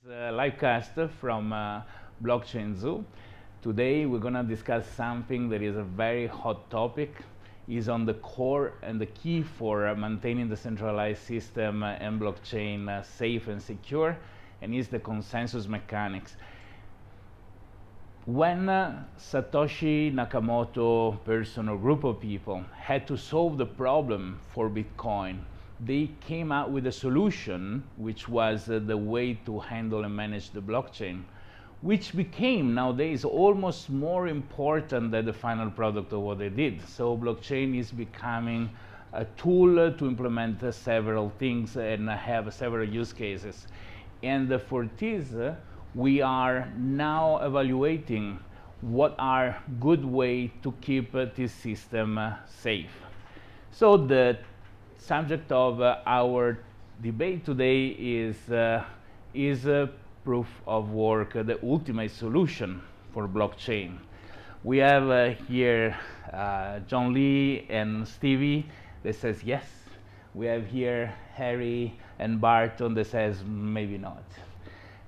Live cast from Blockchain Zoo. Today we're going to discuss something that is a very hot topic, is on the core and the key for maintaining the centralized system and blockchain safe and secure, and is the consensus mechanics. When Satoshi Nakamoto person or group of people had to solve the problem for Bitcoin, they came out with a solution which was the way to handle and manage the blockchain, which became nowadays almost more important than the final product of what they did. So blockchain is becoming a tool to implement several things and have several use cases. And for this, we are now evaluating what are good ways to keep this system safe. So the subject of our debate today is proof of work the ultimate solution for blockchain? We have here John Lee and Stevie that says yes. We have here Harry and Barton that says maybe not.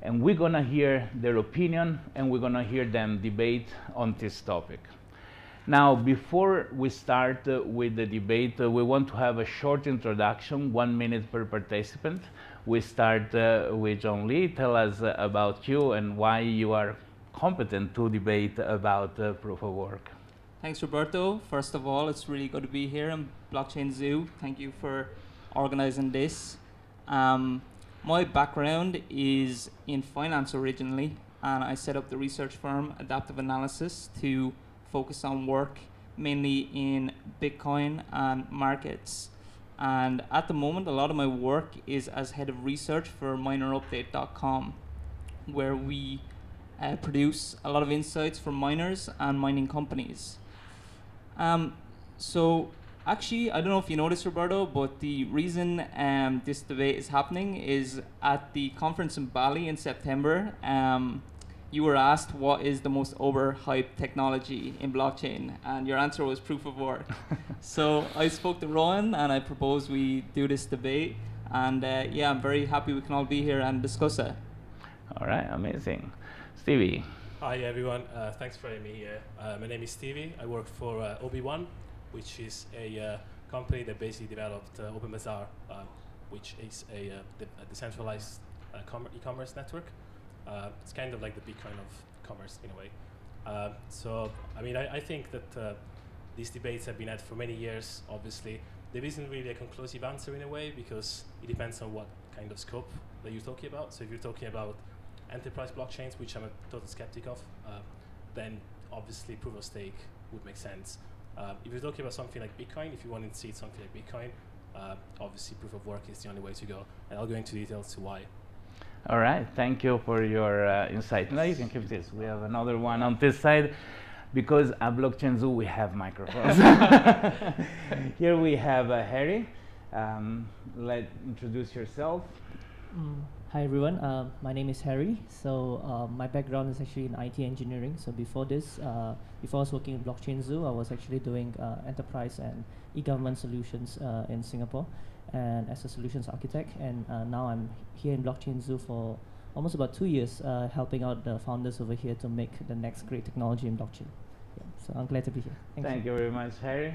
And we're gonna hear their opinion and we're gonna hear them debate on this topic. Now, before we start with the debate, we want to have a short introduction, 1 minute per participant. We start with John Lee. Tell us about you and why you are competent to debate about proof of work. Thanks, Roberto. First of all, it's really good to be here in Blockchain Zoo. Thank you for organizing this. My background is in finance originally, and I set up the research firm Adaptive Analysis to focus on work mainly in Bitcoin and markets. And at the moment, a lot of my work is as head of research for minerupdate.com, where we produce a lot of insights for miners and mining companies. So actually, I don't know if you noticed, Roberto, but the reason this debate is happening is at the conference in Bali in September, you were asked what is the most overhyped technology in blockchain, and your answer was proof of work. So I spoke to Rowan and I proposed we do this debate, and yeah, I'm very happy we can all be here and discuss it. All right, amazing. Stevie. Hi everyone, thanks for having me here. My name is Stevie. I work for OB1, which is a company that basically developed OpenBazaar, which is a decentralized e-commerce network. It's kind of like the Bitcoin of commerce in a way. So, I mean, I think that these debates have been had for many years, obviously. There isn't really a conclusive answer in a way, because it depends on what kind of scope that you're talking about. So if you're talking about enterprise blockchains, which I'm a total skeptic of, then obviously proof of stake would make sense. If you're talking about something like Bitcoin, if you want to see something like Bitcoin, obviously proof of work is the only way to go. And I'll go into details to why. All right, thank you for your insight. Now you can keep this. We have another one on this side, because at Blockchain Zoo we have microphones. Here we have Harry. Introduce yourself. Hi everyone, my name is Harry. So my background is actually in IT engineering. So before this, before I was working in Blockchain Zoo, I was actually doing enterprise and e-government solutions in Singapore, and as a solutions architect. And now I'm here in Blockchain Zoo for almost about 2 years, helping out the founders over here to make the next great technology in blockchain. Yeah, so I'm glad to be here. Thank you very much, Harry.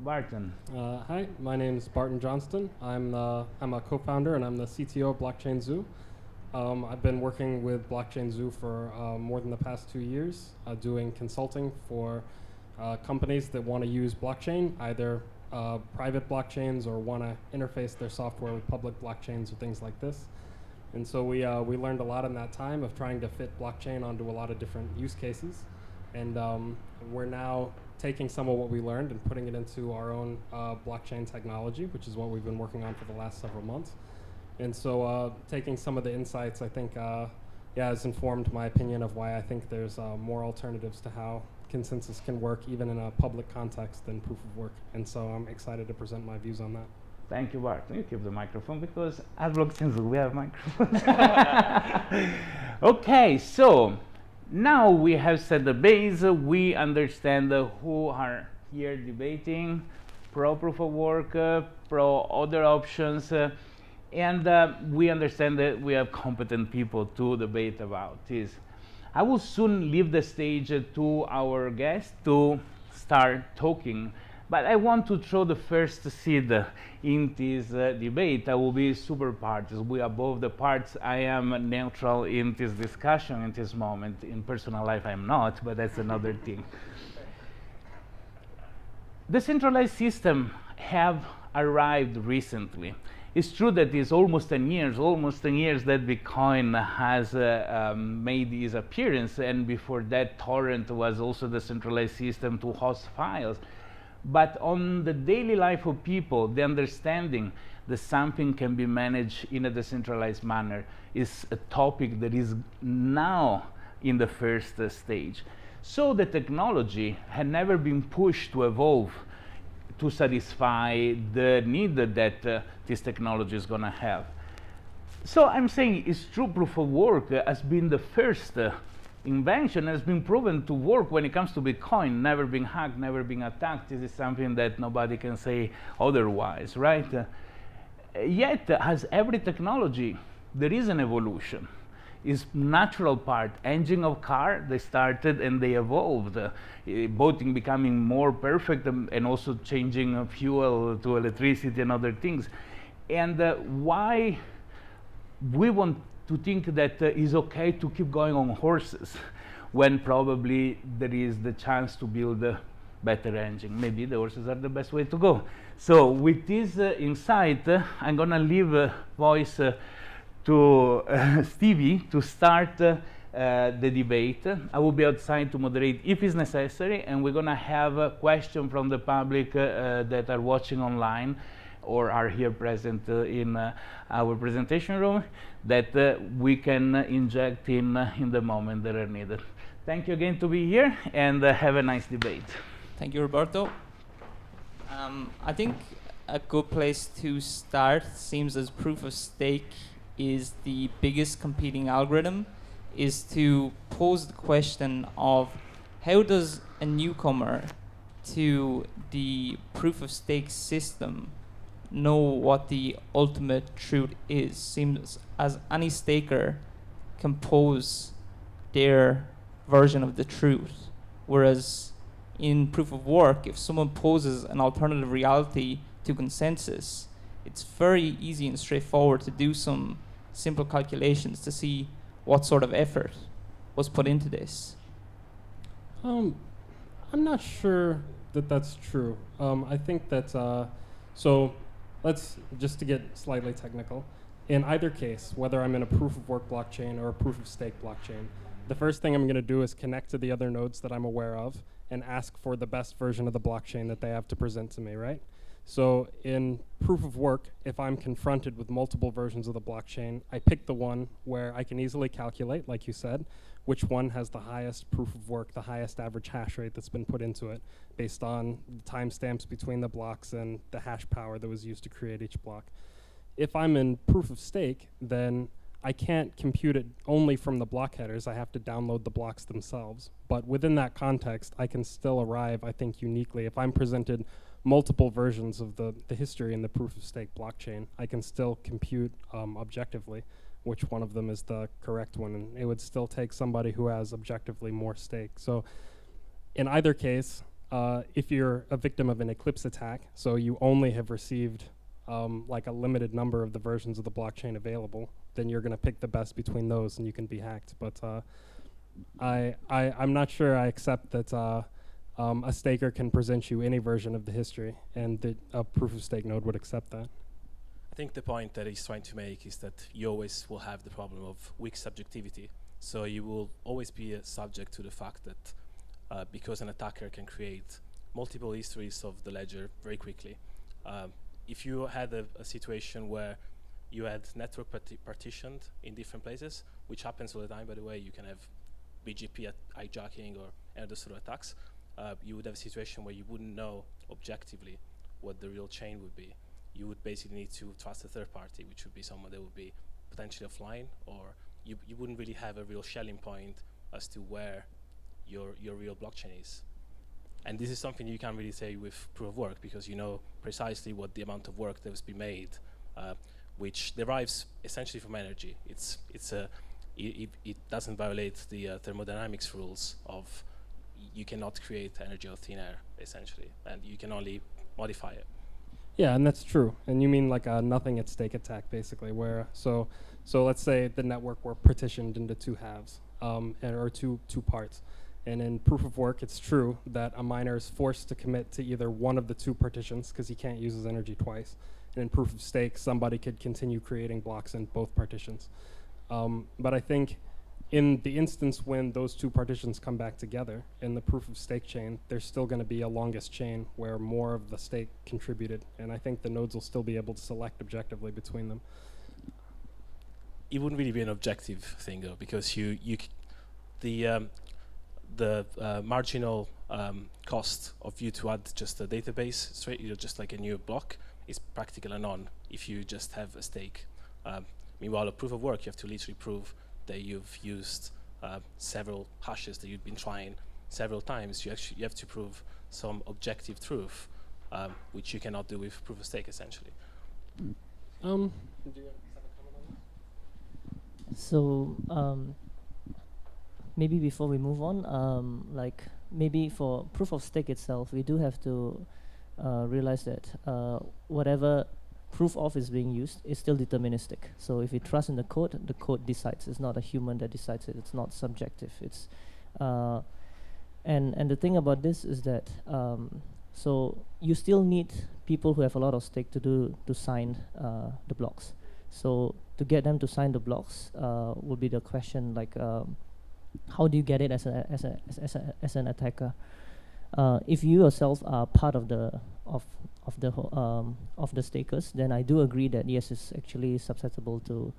Barton. Hi, my name is Barton Johnston. I'm a co-founder and I'm the CTO of Blockchain Zoo. I've been working with Blockchain Zoo for more than the past 2 years, doing consulting for companies that want to use blockchain, either private blockchains or want to interface their software with public blockchains or things like this. And so we learned a lot in that time of trying to fit blockchain onto a lot of different use cases. And we're now taking some of what we learned and putting it into our own blockchain technology, which is what we've been working on for the last several months. And so taking some of the insights, I think, has informed my opinion of why I think there's more alternatives to how consensus can work, even in a public context, than proof of work. And so I'm excited to present my views on that. Thank you, Bart. You keep the microphone, because at Blockchain Zoo we have microphones. Okay, so now we have set the base. We understand who are here debating, pro proof of work, pro other options. And we understand that we have competent people to debate about this. I will soon leave the stage to our guests to start talking, but I want to throw the first seed in this debate. I will be super partisan. We are both the parts. I am neutral in this discussion in this moment. In personal life, I'm not, but that's another thing. The centralized system have arrived recently. It's true that it's almost 10 years that Bitcoin has made its appearance, and before that, Torrent was also the centralized system to host files. But on the daily life of people, the understanding that something can be managed in a decentralized manner is a topic that is now in the first stage. So the technology had never been pushed to evolve to satisfy the need that this technology is going to have. So I'm saying it's true, proof of work has been the first invention, has been proven to work when it comes to Bitcoin, never been hacked, never been attacked. This is something that nobody can say otherwise, right? Yet, as every technology, there is an evolution. Is natural part. Engine of car, they started and they evolved, both in becoming more perfect and also changing fuel to electricity and other things. And why we want to think that it's okay to keep going on horses when probably there is the chance to build a better engine. Maybe the horses are the best way to go. So with this insight, I'm gonna leave voice to Stevie to start the debate. I will be outside to moderate if it's necessary, and we're going to have a question from the public that are watching online or are here present in our presentation room that we can inject in the moment that are needed. Thank you again to be here, and have a nice debate. Thank you, Roberto. I think a good place to start seems as proof of stake is the biggest competing algorithm, is to pose the question of how does a newcomer to the proof of stake system know what the ultimate truth is? Seems as any staker can pose their version of the truth, whereas in proof of work, if someone poses an alternative reality to consensus, it's very easy and straightforward to do some simple calculations to see what sort of effort was put into this. I'm not sure that that's true. I think that, so let's, just to get slightly technical, in either case, whether I'm in a proof of work blockchain or a proof of stake blockchain, the first thing I'm going to do is connect to the other nodes that I'm aware of and ask for the best version of the blockchain that they have to present to me, right? So in proof of work, if I'm confronted with multiple versions of the blockchain, I pick the one where I can easily calculate, like you said, which one has the highest proof of work, the highest average hash rate that's been put into it, based on the timestamps between the blocks and the hash power that was used to create each block. If I'm in proof of stake, then I can't compute it only from the block headers. I have to download the blocks themselves. But within that context, I can still arrive, I think, uniquely. If I'm presented multiple versions of the history in the proof of stake blockchain, I can still compute objectively which one of them is the correct one, and it would still take somebody who has objectively more stake. So in either case, if you're a victim of an eclipse attack, so you only have received like a limited number of the versions of the blockchain available, then you're going to pick the best between those and you can be hacked. But I'm not sure I accept that a staker can present you any version of the history, and that a proof of stake node would accept that. I think the point that he's trying to make is that you always will have the problem of weak subjectivity. So you will always be subject to the fact that because an attacker can create multiple histories of the ledger very quickly. If you had a situation where you had network partitioned in different places, which happens all the time, by the way, you can have BGP hijacking or other sort of attacks, you would have a situation where you wouldn't know objectively what the real chain would be. You would basically need to trust a third party, which would be someone that would be potentially offline, or you wouldn't really have a real shelling point as to where your real blockchain is. And this is something you can't really say with proof of work, because you know precisely what the amount of work that has been made. which derives essentially from energy. It doesn't violate the thermodynamics rules of you cannot create energy out of thin air, essentially, and you can only modify it. Yeah, and that's true. And you mean like a nothing at stake attack, basically, where so let's say the network were partitioned into two halves, or two parts. And in proof of work, it's true that a miner is forced to commit to either one of the two partitions because he can't use his energy twice. And in proof of stake, somebody could continue creating blocks in both partitions. But I think in the instance when those two partitions come back together in the proof of stake chain, there's still going to be a longest chain where more of the stake contributed. And I think the nodes will still be able to select objectively between them. It wouldn't really be an objective thing, though, because the marginal cost of you to add just a database straight, just like a new block, is practically none if you just have a stake. Meanwhile, a proof of work, you have to literally prove that you've used several hashes that you've been trying several times. You have to prove some objective truth, which you cannot do with proof of stake, essentially. Do you have a comment on that? So maybe before we move on, like maybe for proof of stake itself, we do have to realize that whatever proof of is being used is still deterministic. So if you trust in the code decides. It's not a human that decides it. It's not subjective. It's and the thing about this is that so you still need people who have a lot of stake to sign the blocks. So to get them to sign the blocks would be the question, like how do you get it as an attacker? If you yourself are part of the stakers, then I do agree that yes, it's actually susceptible to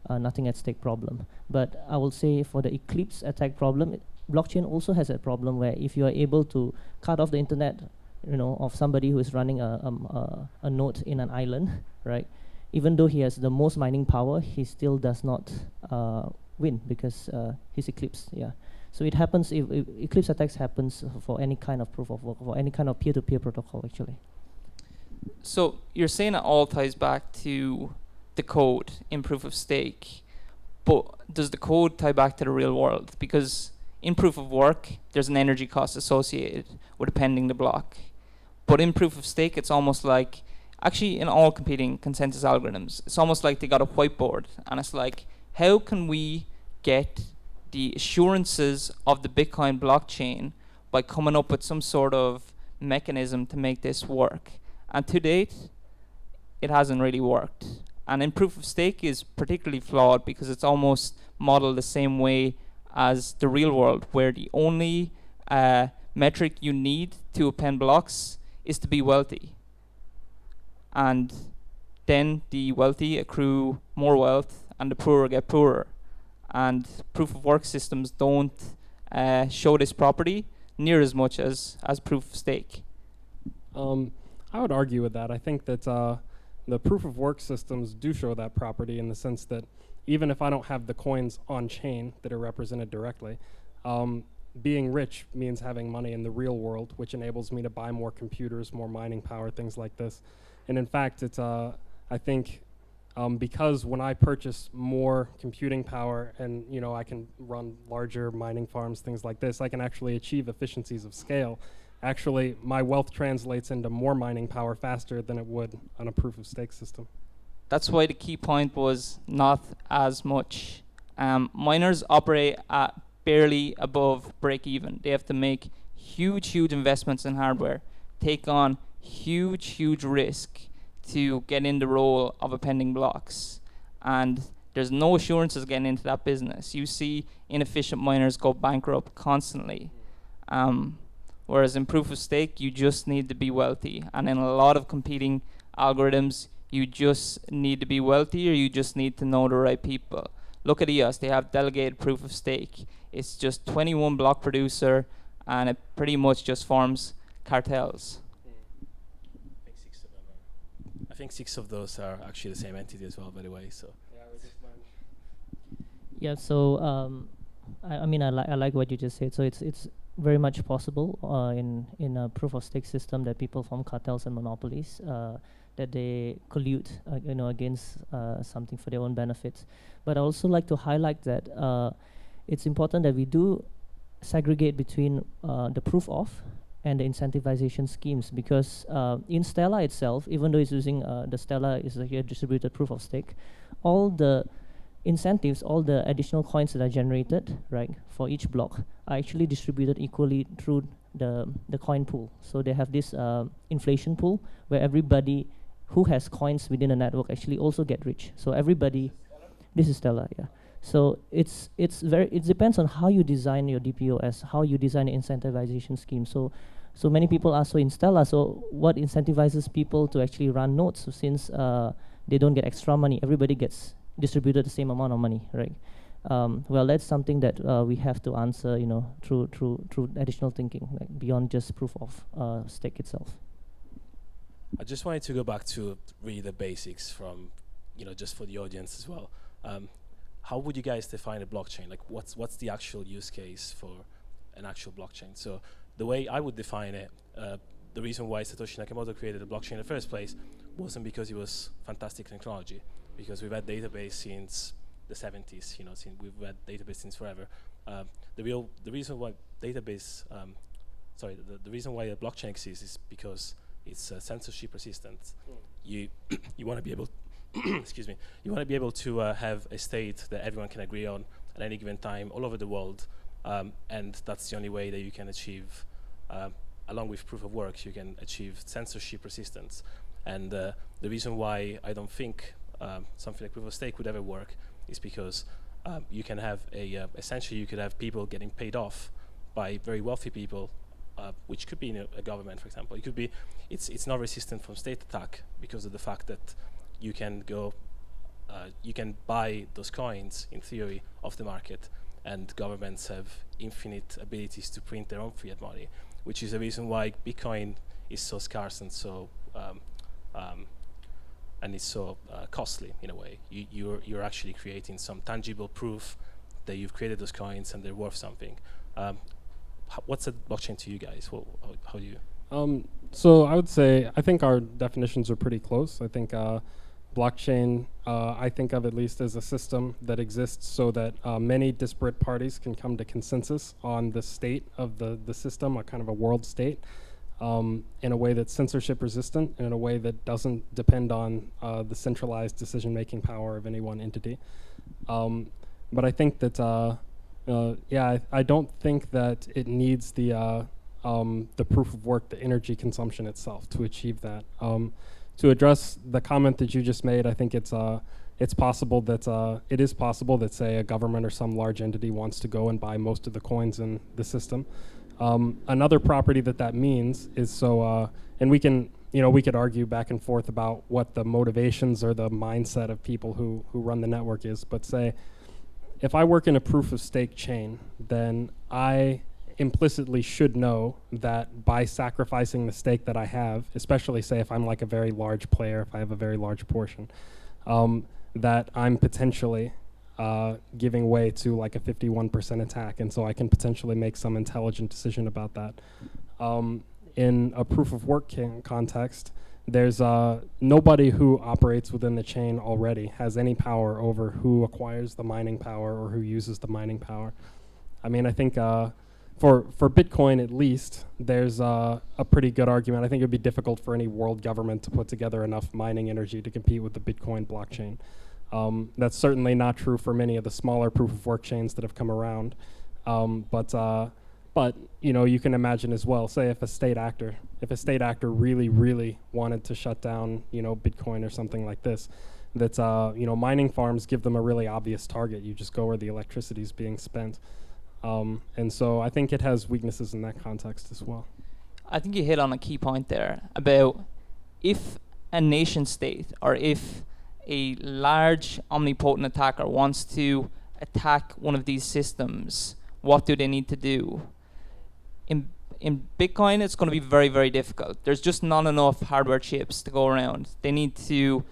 nothing at stake problem. But I will say for the Eclipse attack problem, blockchain also has a problem where if you are able to cut off the internet, of somebody who is running a node in an island, right? Even though he has the most mining power, he still does not win because he's Eclipse. Yeah. So it happens if Eclipse attacks happens for any kind of proof of work, for any kind of peer-to-peer protocol, actually. So you're saying it all ties back to the code in proof of stake, but does the code tie back to the real world? Because in proof of work, there's an energy cost associated with appending the block. But in proof of stake, it's almost like, actually in all competing consensus algorithms, it's almost like they got a whiteboard, and it's like, how can we get the assurances of the Bitcoin blockchain by coming up with some sort of mechanism to make this work? And to date, it hasn't really worked. And in proof of stake is particularly flawed because it's almost modeled the same way as the real world, where the only metric you need to append blocks is to be wealthy. And then the wealthy accrue more wealth and the poor get poorer. And proof of work systems don't show this property near as much as proof of stake. I would argue with that. I think that the proof of work systems do show that property in the sense that even if I don't have the coins on chain that are represented directly, being rich means having money in the real world, which enables me to buy more computers, more mining power, things like this. And in fact, it's I think because when I purchase more computing power and I can run larger mining farms, things like this, I can actually achieve efficiencies of scale. Actually, my wealth translates into more mining power faster than it would on a proof of stake system. That's why the key point was not as much. Miners operate at barely above break even. They have to make huge investments in hardware, take on huge risk to get in the role of appending blocks. And there's no assurances getting into that business. You see inefficient miners go bankrupt constantly. Whereas in proof of stake, you just need to be wealthy. And in a lot of competing algorithms, you just need to be wealthy or you just need to know the right people. Look at EOS, they have delegated proof of stake. It's just 21 block producer and it pretty much just forms cartels. I think 6 of those are actually the same entity as well, by the way. So. Yeah. So I mean, I like what you just said. So it's very much possible in a proof of stake system that people form cartels and monopolies. that they collude, against something for their own benefits. But I also like to highlight that it's important that we do segregate between the proof of and the incentivization schemes, because in Stellar itself, even though it's using the Stellar is a distributed proof of stake, all the incentives, all the additional coins that are generated, right, for each block are actually distributed equally through the coin pool. So they have this inflation pool where everybody who has coins within the network actually also get rich. So everybody, this is Stellar, yeah. So it depends on how you design your DPoS, how you design the incentivization scheme. So many people are so in Stellar. So what incentivizes people to actually run nodes? So since they don't get extra money, everybody gets distributed the same amount of money, right? Well, that's something that we have to answer, through additional thinking, like beyond just proof of stake itself. I just wanted to go back to really the basics from, just for the audience as well. How would you guys define a blockchain? Like, what's the actual use case for an actual blockchain? So the way I would define it, the reason why Satoshi Nakamoto created a blockchain in the first place wasn't because it was fantastic technology, because we've had database since the 70s. We've had database since forever. The reason why database, the reason why a blockchain exists is because it's censorship resistant. You want to be able excuse me, you want to be able to have a state that everyone can agree on at any given time all over the world, and that's the only way that you can achieve, along with proof of work, you can achieve censorship resistance. And the reason why I don't think something like proof of stake would ever work is because you can have essentially you could have people getting paid off by very wealthy people, which could be in a government, for example. It could be, it's not resistant from state attack because of the fact that you can go, you can buy those coins, in theory, off the market, and governments have infinite abilities to print their own fiat money, which is the reason why Bitcoin is so scarce and so it's so costly in a way. You're actually creating some tangible proof that you've created those coins and they're worth something. What's a blockchain to you guys? How do you? So I would say I think our definitions are pretty close. I think blockchain, I think of at least as a system that exists so that many disparate parties can come to consensus on the state of the system, a kind of a world state, in a way that's censorship resistant, and in a way that doesn't depend on the centralized decision-making power of any one entity. But I think that, I don't think that it needs the proof of work, the energy consumption itself to achieve that. To address the comment that you just made, I think it's possible that it is possible that, say, a government or some large entity wants to go and buy most of the coins in the system. Another property that means is so, and we could argue back and forth about what the motivations or the mindset of people who run the network is. But say, if I work in a proof of stake chain, then I implicitly should know that by sacrificing the stake that I have, especially say if I'm like a very large player, if I have a very large portion, that I'm potentially giving way to like a 51% attack, and so I can potentially make some intelligent decision about that. In a proof of work context, there's nobody who operates within the chain already has any power over who acquires the mining power or who uses the mining power. I mean, I think for Bitcoin at least, there's a pretty good argument. I think it would be difficult for any world government to put together enough mining energy to compete with the Bitcoin blockchain. That's certainly not true for many of the smaller proof of work chains that have come around. But you can imagine as well, say if a state actor really, really wanted to shut down, Bitcoin or something like this, that's, mining farms give them a really obvious target. You just go where the electricity is being spent. And so I think it has weaknesses in that context as well. I think you hit on a key point there about if a nation state or if a large omnipotent attacker wants to attack one of these systems, what do they need to do? In Bitcoin, it's going to be very, very difficult. There's just not enough hardware chips to go around. They need to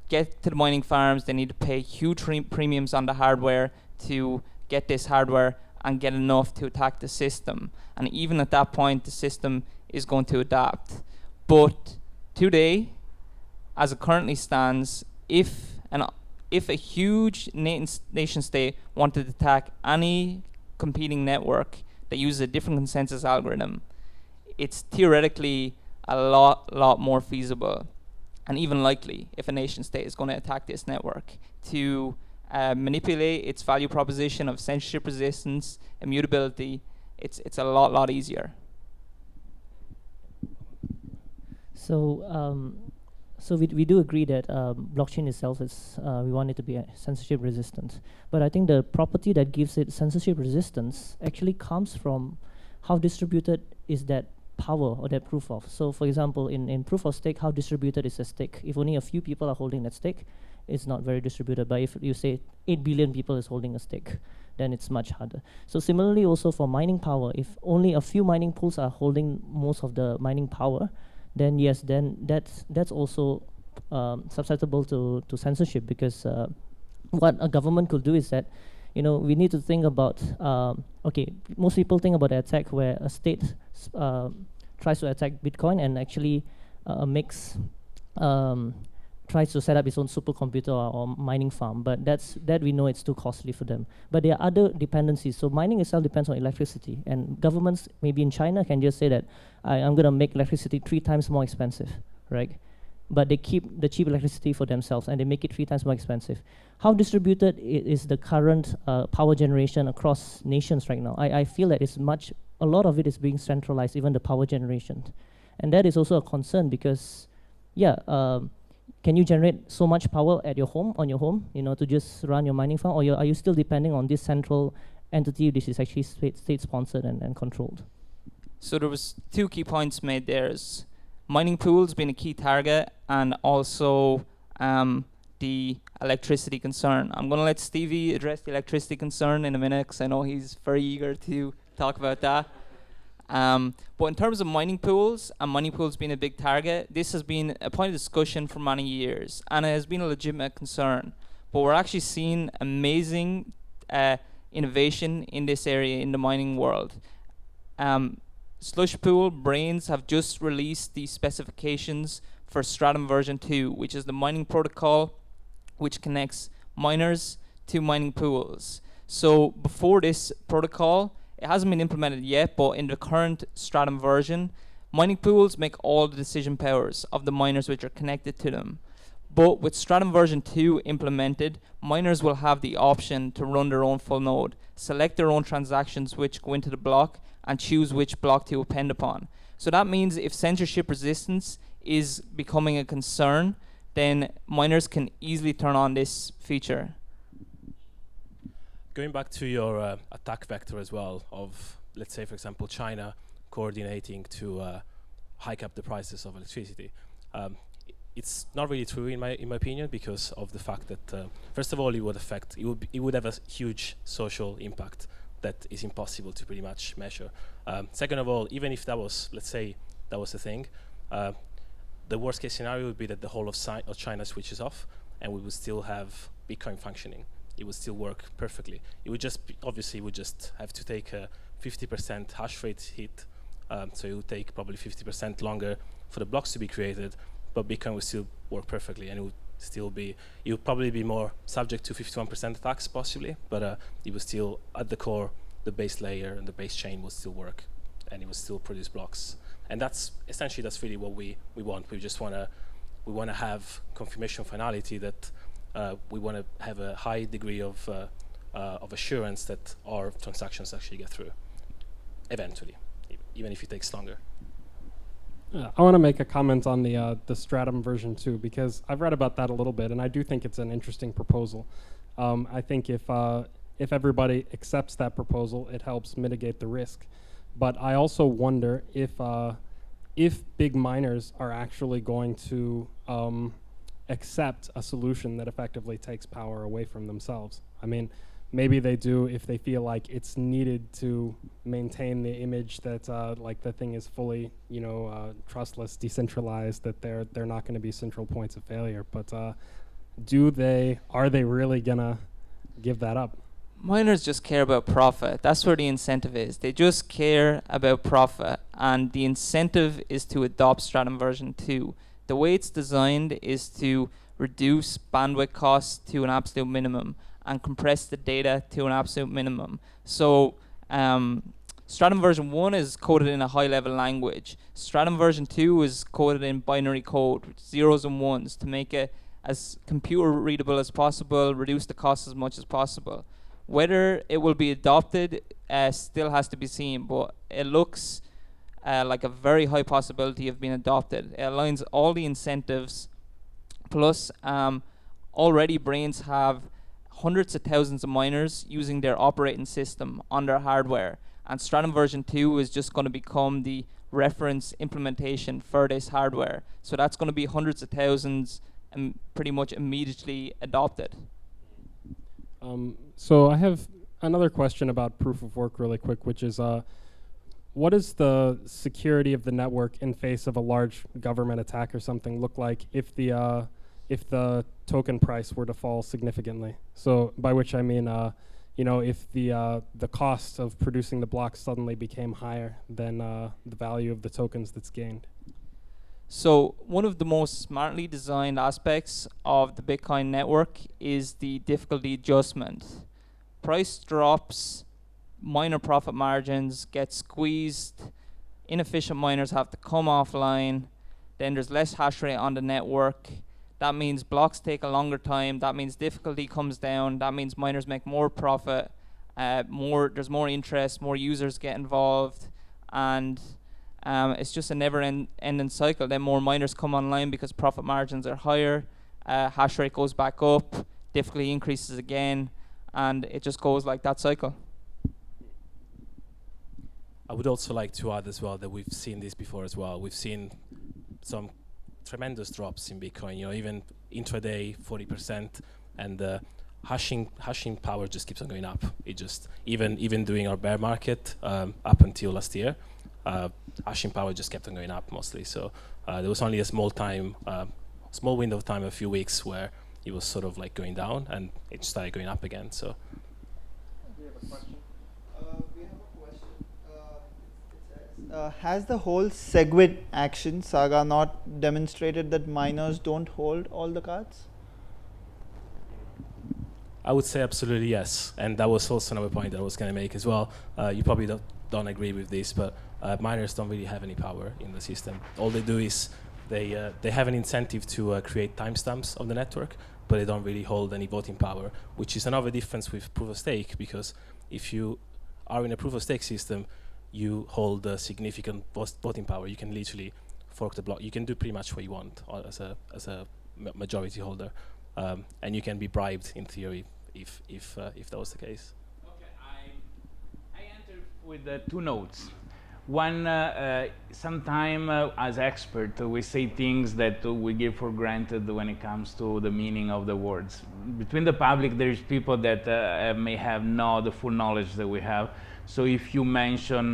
get to the mining farms. They need to pay huge premiums on the hardware to get this hardware and get enough to attack the system. And even at that point, the system is going to adapt. But today, as it currently stands, if a huge nation state wanted to attack any competing network that uses a different consensus algorithm, it's theoretically a lot more feasible and even likely, if a nation state is going to attack this network, to manipulate its value proposition of censorship resistance, immutability. It's a lot easier. So, so we do agree that blockchain itself is, we want it to be censorship resistant. But I think the property that gives it censorship resistance actually comes from how distributed is that power or that proof of. So for example, in proof of stake, how distributed is a stake? If only a few people are holding that stake, it's not very distributed. But if you say 8 billion people is holding a stake, then it's much harder. So similarly also for mining power, if only a few mining pools are holding most of the mining power, then yes, then that's also susceptible to censorship, because what a government could do is that, you know, we need to think about, okay, most people think about an attack where a state tries to attack Bitcoin and actually tries to set up its own supercomputer or mining farm, but that we know it's too costly for them. But there are other dependencies. So mining itself depends on electricity, and governments maybe in China can just say that I'm going to make electricity 3 times more expensive, right? But they keep the cheap electricity for themselves and they make it 3 times more expensive. How distributed is the current power generation across nations right now? I feel that a lot of it is being centralized, even the power generation. And that is also a concern because, yeah, can you generate so much power at your home, you know, to just run your mining farm, or are you still depending on this central entity which is actually state-sponsored and controlled? So there was 2 key points made there. Is mining pools being a key target, and also the electricity concern. I'm going to let Stevie address the electricity concern in a minute, because I know he's very eager to talk about that. But in terms of mining pools, and mining pools being a big target, this has been a point of discussion for many years, and it has been a legitimate concern. But we're actually seeing amazing innovation in this area in the mining world. Slush Pool Brains have just released the specifications for Stratum version 2, which is the mining protocol which connects miners to mining pools. So before this protocol, it hasn't been implemented yet, but in the current Stratum version, mining pools make all the decision powers of the miners which are connected to them. But with Stratum version 2 implemented, miners will have the option to run their own full node, select their own transactions which go into the block, and choose which block to append upon. So that means if censorship resistance is becoming a concern, then miners can easily turn on this feature. Going back to your attack vector as well of, let's say, for example, China coordinating to hike up the prices of electricity. It's not really true in my opinion, because of the fact that first of all, it would have a huge social impact that is impossible to pretty much measure. Second of all, even if that was, let's say, that was the thing, the worst case scenario would be that the whole of China switches off, and we would still have Bitcoin functioning. It would still work perfectly. It would just obviously would just have to take a 50% hash rate hit, so it would take probably 50% longer for the blocks to be created, but Bitcoin would still work perfectly, and it would probably be more subject to 51% attacks possibly, but it was still at the core, the base layer and the base chain would still work, and it would still produce blocks. And that's really what we want. We just want to have confirmation finality that we want to have a high degree of assurance that our transactions actually get through eventually, even if it takes longer. I want to make a comment on the Stratum version 2, because I've read about that a little bit, and I do think it's an interesting proposal. I think if everybody accepts that proposal, it helps mitigate the risk. But I also wonder if big miners are actually going to accept a solution that effectively takes power away from themselves. I mean, maybe they do if they feel like it's needed to maintain the image that like the thing is fully, trustless, decentralized, that they're not going to be central points of failure. But are they really gonna give that up? Miners just care about profit. That's where the incentive is. They just care about profit, and the incentive is to adopt Stratum version 2. The way it's designed is to reduce bandwidth costs to an absolute minimum and compress the data to an absolute minimum. So Stratum version 1 is coded in a high-level language. Stratum version 2 is coded in binary code, with zeros and ones, to make it as computer-readable as possible, reduce the cost as much as possible. Whether it will be adopted still has to be seen, but it looks like a very high possibility of being adopted. It aligns all the incentives. Plus, already brains have hundreds of thousands of miners using their operating system on their hardware. And Stratum version 2 is just going to become the reference implementation for this hardware. So that's going to be hundreds of thousands and pretty much immediately adopted. So I have another question about proof of work really quick, which is what does the security of the network in face of a large government attack or something look like if the token price were to fall significantly? So by which I mean, if the cost of producing the blocks suddenly became higher than the value of the tokens that's gained. So one of the most smartly designed aspects of the Bitcoin network is the difficulty adjustment. Price drops, miner profit margins get squeezed, inefficient miners have to come offline, then there's less hash rate on the network. That means blocks take a longer time. That means difficulty comes down. That means miners make more profit. There's more interest, more users get involved, and it's just a never-ending cycle. Then more miners come online because profit margins are higher. Hash rate goes back up. Difficulty increases again, and it just goes like that cycle. I would also like to add as well that we've seen this before as well. We've seen some tremendous drops in Bitcoin, even intraday 40%, and hashing power just keeps on going up. It just even during our bear market up until last year, hashing power just kept on going up mostly. So there was only a small window of time, a few weeks, where it was sort of like going down, and it started going up again. So. We have a question. Has the whole SegWit action saga not demonstrated that miners don't hold all the cards? I would say absolutely yes, and that was also another point that I was going to make as well. You probably don't agree with this, but miners don't really have any power in the system. All they do is they have an incentive to create timestamps of the network, but they don't really hold any voting power, which is another difference with proof of stake, because if you are in a proof of stake system, you hold a significant voting power. You can literally fork the block. You can do pretty much what you want as a majority holder, and you can be bribed in theory if that was the case. Okay, I entered with 2 notes. One, sometime as expert, we say things that we give for granted when it comes to the meaning of the words. Between the public, there is people that may have not the full knowledge that we have. So if you mention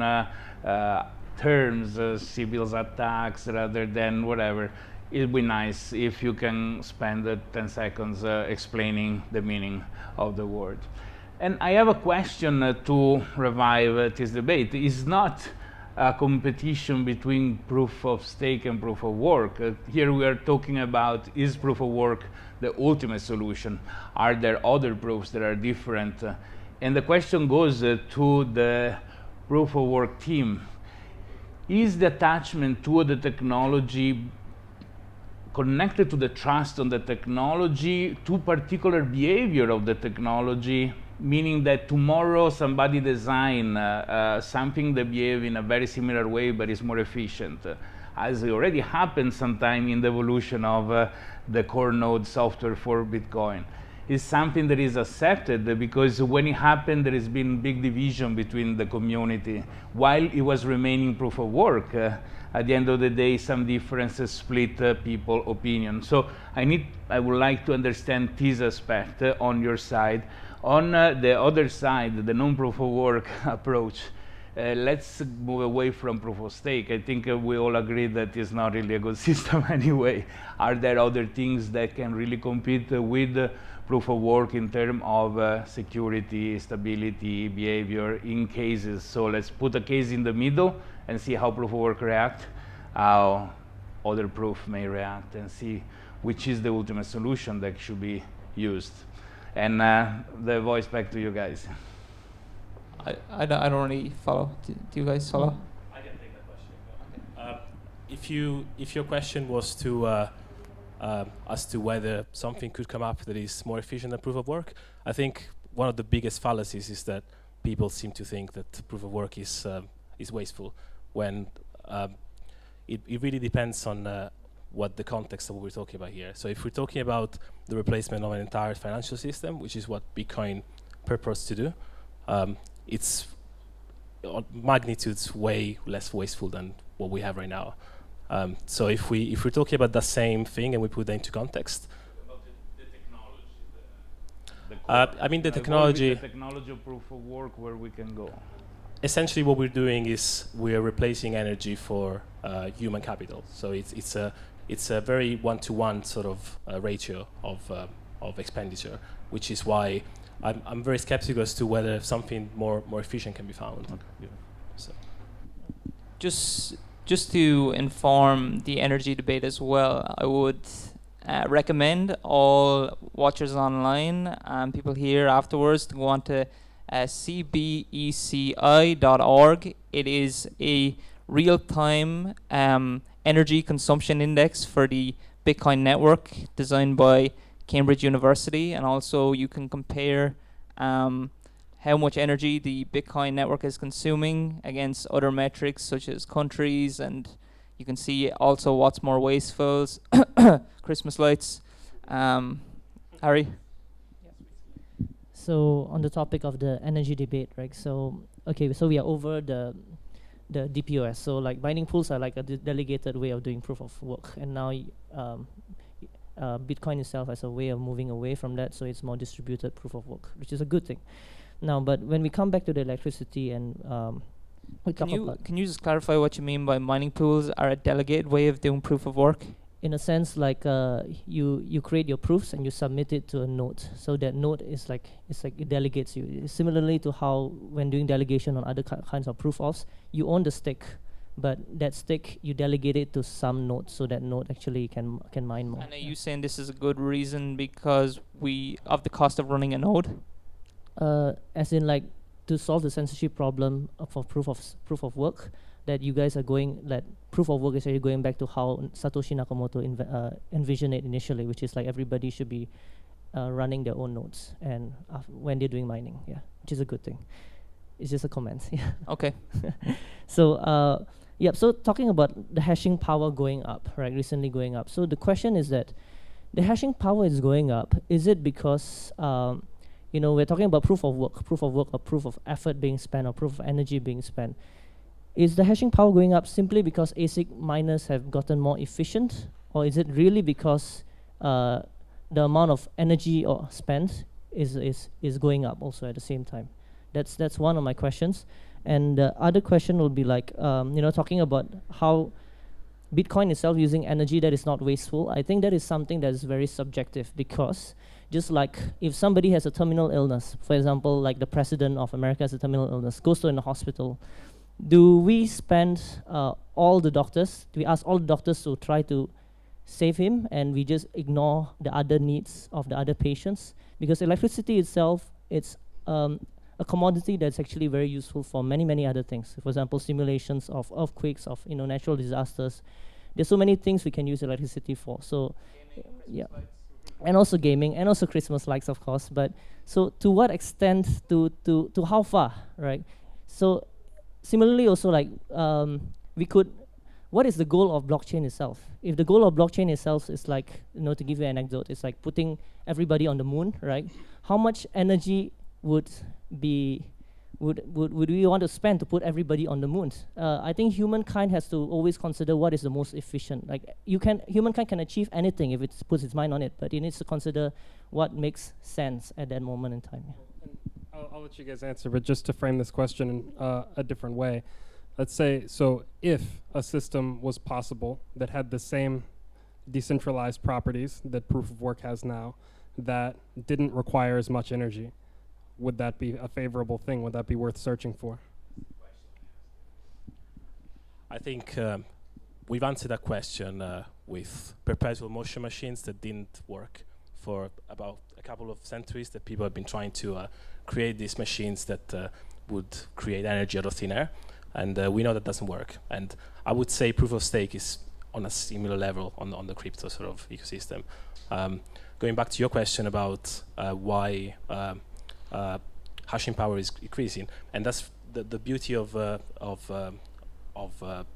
terms, civil attacks, rather than whatever, it'd be nice if you can spend 10 seconds explaining the meaning of the word. And I have a question to revive this debate. It's not a competition between proof of stake and proof of work. Here we are talking about, is proof of work the ultimate solution? Are there other proofs that are different? And the question goes to the proof of work team. Is the attachment to the technology connected to the trust on the technology, to particular behavior of the technology, meaning that tomorrow somebody design something that behave in a very similar way but is more efficient, as it already happened sometime in the evolution of the core node software for Bitcoin. Is something that is accepted, because when it happened, there has been big division between the community. While it was remaining proof of work, at the end of the day, some differences split people opinion. So I would like to understand this aspect on your side. On the other side, the non-proof of work approach, let's move away from proof of stake. I think we all agree that it's not really a good system anyway. Are there other things that can really compete with proof of work in terms of security, stability, behavior in cases? So let's put a case in the middle and see how proof of work react. All other proof may react and see which is the ultimate solution that should be used. And the voice back to you guys. I don't really follow. Do you guys follow? I can take that question. If your question was to as to whether something could come up that is more efficient than proof of work, I think one of the biggest fallacies is that people seem to think that proof of work is wasteful, when it really depends on what the context of what we're talking about here. So if we're talking about the replacement of an entire financial system, which is what Bitcoin purports to do, it's magnitudes way less wasteful than what we have right now. So if we're talking about the same thing and we put that into context, About the technology, I mean the technology. The technology of proof of work, where we can go. Essentially, what we're doing is we're replacing energy for human capital. So it's a very one-to-one sort of ratio of expenditure, which is why I'm very skeptical as to whether something more efficient can be found. Okay. Yeah. So. Just to inform the energy debate as well, I would recommend all watchers online and people here afterwards to go on to cbeci.org. It is a real-time energy consumption index for the Bitcoin network designed by Cambridge University, and also you can compare how much energy the Bitcoin network is consuming against other metrics such as countries, and you can see also what's more wasteful. Christmas lights. Harry? So on the topic of the energy debate, right? So okay, so we are over the DPoS. So like binding pools are like a delegated way of doing proof of work, and now Bitcoin itself as a way of moving away from that, so it's more distributed proof of work, which is a good thing. Now, but when we come back to the electricity and can you just clarify what you mean by mining pools are a delegated way of doing proof of work? In a sense, like you create your proofs and you submit it to a node. So that node is like it delegates you. Similarly to how when doing delegation on other kinds of proof offs, you own the stake, but that stake you delegate it to some node, so that node actually can mine more. And are you saying this is a good reason because of the cost of running a node? As in like to solve the censorship problem for proof of work, that you guys are going, that proof of work is actually going back to how Satoshi Nakamoto envisioned it initially, which is like everybody should be running their own nodes and when they're doing mining, yeah, which is a good thing. It's just a comment, yeah. Okay. So, so talking about the hashing power going up, right, recently going up. So the question is that the hashing power is going up. Is it because, we're talking about proof of work or proof of effort being spent or proof of energy being spent. Is the hashing power going up simply because ASIC miners have gotten more efficient, or is it really because the amount of energy or spent is going up also at the same time? That's one of my questions. And the other question will be like, talking about how Bitcoin itself using energy that is not wasteful. I think that is something that is very subjective, because just like if somebody has a terminal illness, for example, like the president of America has a terminal illness, goes to a hospital, do we spend all the doctors, do we ask all the doctors to try to save him and we just ignore the other needs of the other patients? Because electricity itself, it's a commodity that's actually very useful for many, many other things. For example, simulations of earthquakes, of natural disasters. There's so many things we can use electricity for. So, yeah. And also gaming, and also Christmas lights, of course. But so to what extent, to how far, right? So similarly also, like what is the goal of blockchain itself? If the goal of blockchain itself is like, to give you an anecdote, it's like putting everybody on the moon, right? How much energy would we want to spend to put everybody on the moon? I think humankind has to always consider what is the most efficient. Like humankind can achieve anything if it puts its mind on it, but it needs to consider what makes sense at that moment in time. Yeah. I'll let you guys answer, but just to frame this question in a different way, let's say, so if a system was possible that had the same decentralized properties that proof of work has now, that didn't require as much energy, would that be a favorable thing? Would that be worth searching for? I think we've answered that question with perpetual motion machines that didn't work for about a couple of centuries, that people have been trying to create these machines that would create energy out of thin air. And we know that doesn't work. And I would say proof of stake is on a similar level on the crypto sort of ecosystem. Going back to your question about why hashing power is increasing, and that's the beauty of the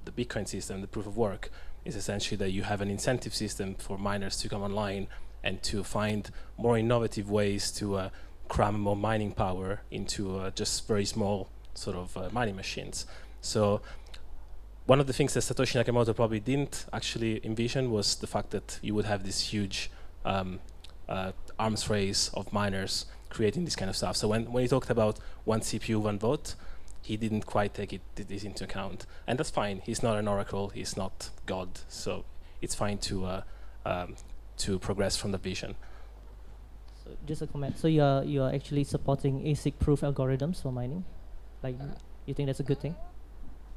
Bitcoin system, the proof of work, is essentially that you have an incentive system for miners to come online and to find more innovative ways to cram more mining power into just very small sort of mining machines. So one of the things that Satoshi Nakamoto probably didn't actually envision was the fact that you would have this huge arms race of miners creating this kind of stuff. So when he talked about one CPU, one vote, he didn't quite take this into account. And that's fine. He's not an oracle. He's not God. So it's fine to progress from the vision. So just a comment. So you are actually supporting ASIC proof algorithms for mining? Like, you think that's a good thing?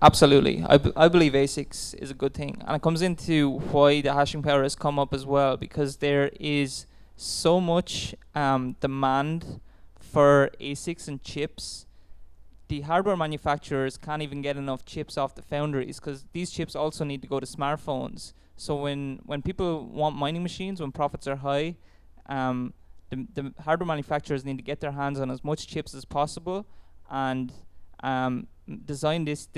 Absolutely. I believe ASICs is a good thing. And it comes into why the hashing power has come up as well, because there is so much demand for ASICs and chips. The hardware manufacturers can't even get enough chips off the foundries, because these chips also need to go to smartphones. So when people want mining machines, when profits are high, the hardware manufacturers need to get their hands on as much chips as possible and design this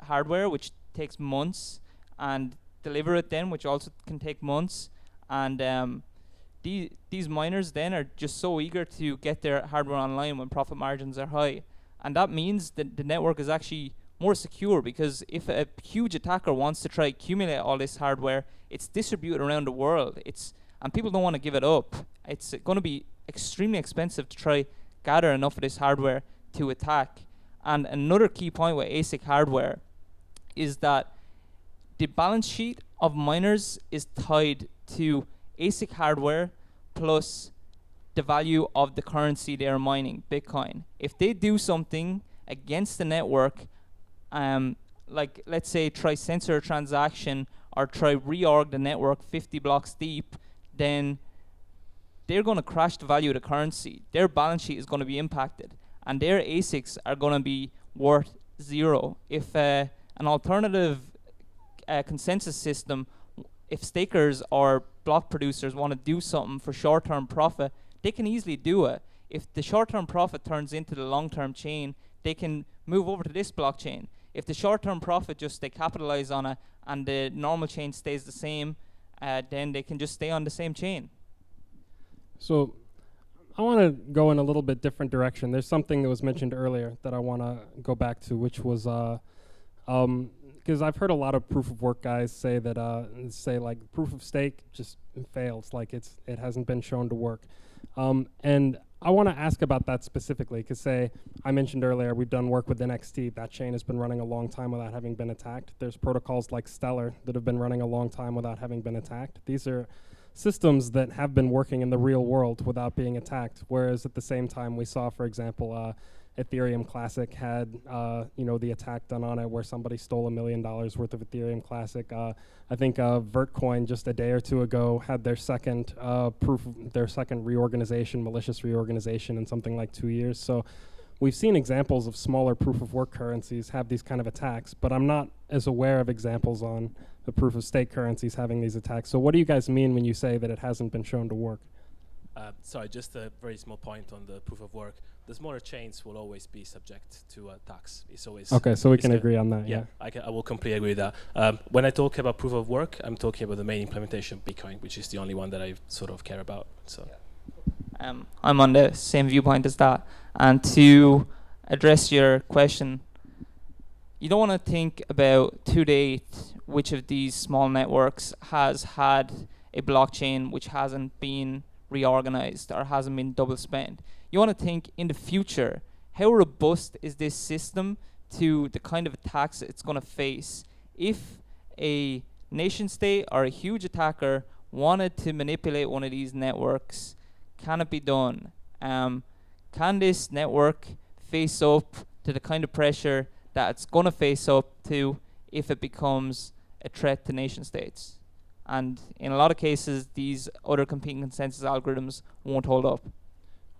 hardware, which takes months, and deliver it then, which also can take months. And these miners then are just so eager to get their hardware online when profit margins are high. And that means that the network is actually more secure, because if a huge attacker wants to try accumulate all this hardware, it's distributed around the world. And people don't want to give it up. It's going to be extremely expensive to try gather enough of this hardware to attack. And another key point with ASIC hardware is that the balance sheet of miners is tied to ASIC hardware plus the value of the currency they are mining, Bitcoin. If they do something against the network, like let's say try censor a transaction or try reorg the network 50 blocks deep, then they're going to crash the value of the currency. Their balance sheet is going to be impacted, and their ASICs are going to be worth zero. If an alternative consensus system, if stakers or block producers want to do something for short-term profit, they can easily do it. If the short-term profit turns into the long-term chain, they can move over to this blockchain. If the short-term profit just they capitalize on it and the normal chain stays the same, then they can just stay on the same chain. So I want to go in a little bit different direction. There's something that was mentioned earlier that I want to go back to, which was because I've heard a lot of proof of work guys say that say like proof of stake just fails, like it hasn't been shown to work. And I want to ask about that specifically, because say I mentioned earlier we've done work with NXT. That chain has been running a long time without having been attacked. There's protocols like Stellar that have been running a long time without having been attacked. These are systems that have been working in the real world without being attacked, whereas at the same time we saw, for example, Ethereum Classic had the attack done on it where somebody stole $1 million worth of Ethereum Classic. I think Vertcoin just a day or two ago had their second reorganization, malicious reorganization, in something like 2 years. So we've seen examples of smaller proof of work currencies have these kind of attacks, but I'm not as aware of examples on the proof of stake currencies having these attacks. So what do you guys mean when you say that it hasn't been shown to work? Sorry, just a very small point on the proof of work. The smaller chains will always be subject to attacks. It's always okay. So we can agree on that. Yeah, I will completely agree with that. When I talk about proof of work, I'm talking about the main implementation of Bitcoin, which is the only one that I sort of care about. So, I'm on the same viewpoint as that. And to address your question, you don't want to think about to date which of these small networks has had a blockchain which hasn't been reorganized or hasn't been double spent. You want to think in the future, how robust is this system to the kind of attacks it's going to face? If a nation state or a huge attacker wanted to manipulate one of these networks, can it be done? Can this network face up to the kind of pressure that it's going to face up to if it becomes a threat to nation states. And in a lot of cases, these other competing consensus algorithms won't hold up.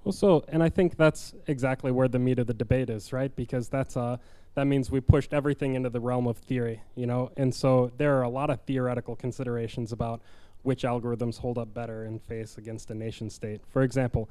Well, so, and I think that's exactly where the meat of the debate is, right? Because that means we pushed everything into the realm of theory, you know? And so there are a lot of theoretical considerations about which algorithms hold up better in face against a nation state. For example,